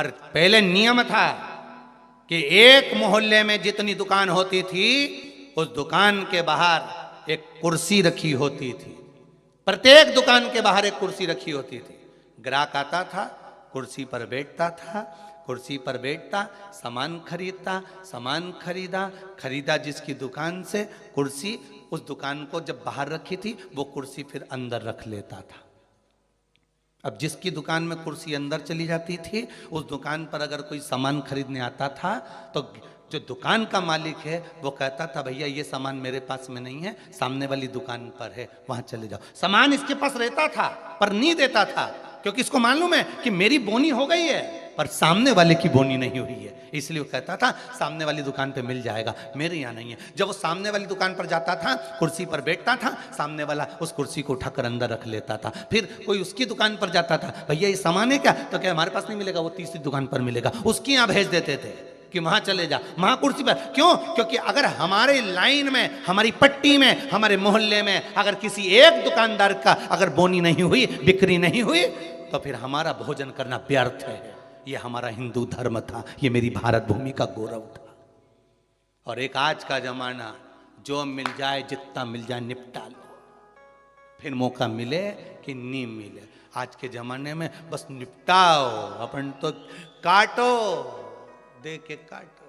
और पहले नियम था कि एक मोहल्ले में जितनी दुकान होती थी उस दुकान के बाहर एक कुर्सी रखी होती थी। प्रत्येक दुकान के बाहर एक कुर्सी रखी होती थी। ग्राहक आता था, कुर्सी पर बैठता था, कुर्सी पर बैठता, सामान खरीदता, सामान खरीदा जिसकी दुकान से कुर्सी, उस दुकान को जब बाहर रखी थी वो कुर्सी फिर अंदर रख लेता था। अब जिसकी दुकान में कुर्सी अंदर चली जाती थी, उस दुकान पर अगर कोई सामान खरीदने आता था तो जो दुकान का मालिक है वो कहता था भैया ये सामान मेरे पास में नहीं है, सामने वाली दुकान पर है, वहां चले जाओ। सामान इसके पास रहता था पर नहीं देता था, क्योंकि इसको मालूम है कि मेरी बोनी हो गई है पर सामने वाले की बोनी नहीं हुई है, इसलिए वो कहता था सामने वाली दुकान पे मिल जाएगा, मेरे यहाँ नहीं है। जब वो सामने वाली दुकान पर जाता था, कुर्सी पर बैठता था, सामने वाला उस कुर्सी को उठाकर अंदर रख लेता था। फिर कोई उसकी दुकान पर जाता था, भैया ये सामान है क्या, तो क्या हमारे पास नहीं मिलेगा, वो तीसरी दुकान पर मिलेगा, उसकी यहाँ भेज देते थे कि वहां चले जा, वहां कुर्सी पर। क्यों? क्योंकि अगर हमारे लाइन में, हमारी पट्टी में, हमारे मोहल्ले में अगर किसी एक दुकानदार का अगर बोनी नहीं हुई, बिक्री नहीं हुई, तो फिर हमारा भोजन करना व्यर्थ है। ये हमारा हिंदू धर्म था, ये मेरी भारत भूमि का गौरव था। और एक आज का जमाना, जो मिल जाए जितना मिल जाए निपटा लो, फिर मौका मिले कि नहीं मिले। आज के जमाने में बस निपटाओ, अपन तो काटो, दे के काटो।